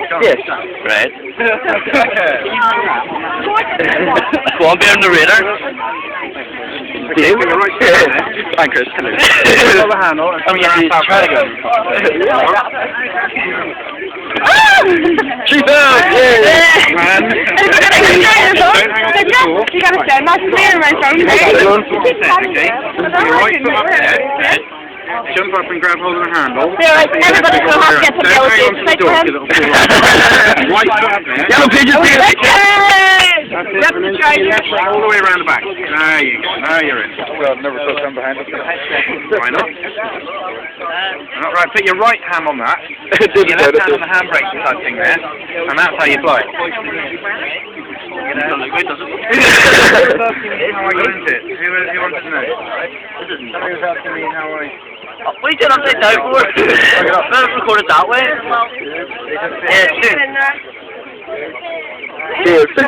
Yes. Right. Go on, be a narrator. Dave? Hi, Chris. Hello. Oh, yeah, try to go. She's out! Yeah! You gotta stand that clear my phone. Jump up and grab hold of the handle. Everybody's gonna have to get some yellow pages. Right foot up there. Yellow pages, All the way around the back. There you go. Now you're in. Well, I've never touched them behind us. Why not? Right, put your right hand on that. Your left hand on the handbrake touching there. And that's how you fly. Doesn't look good, does it? How I got into it? Who wanted to know? Somebody was asking me how I... What are you doing upside down for? Let's record it that way. Yeah, soon. Yeah, so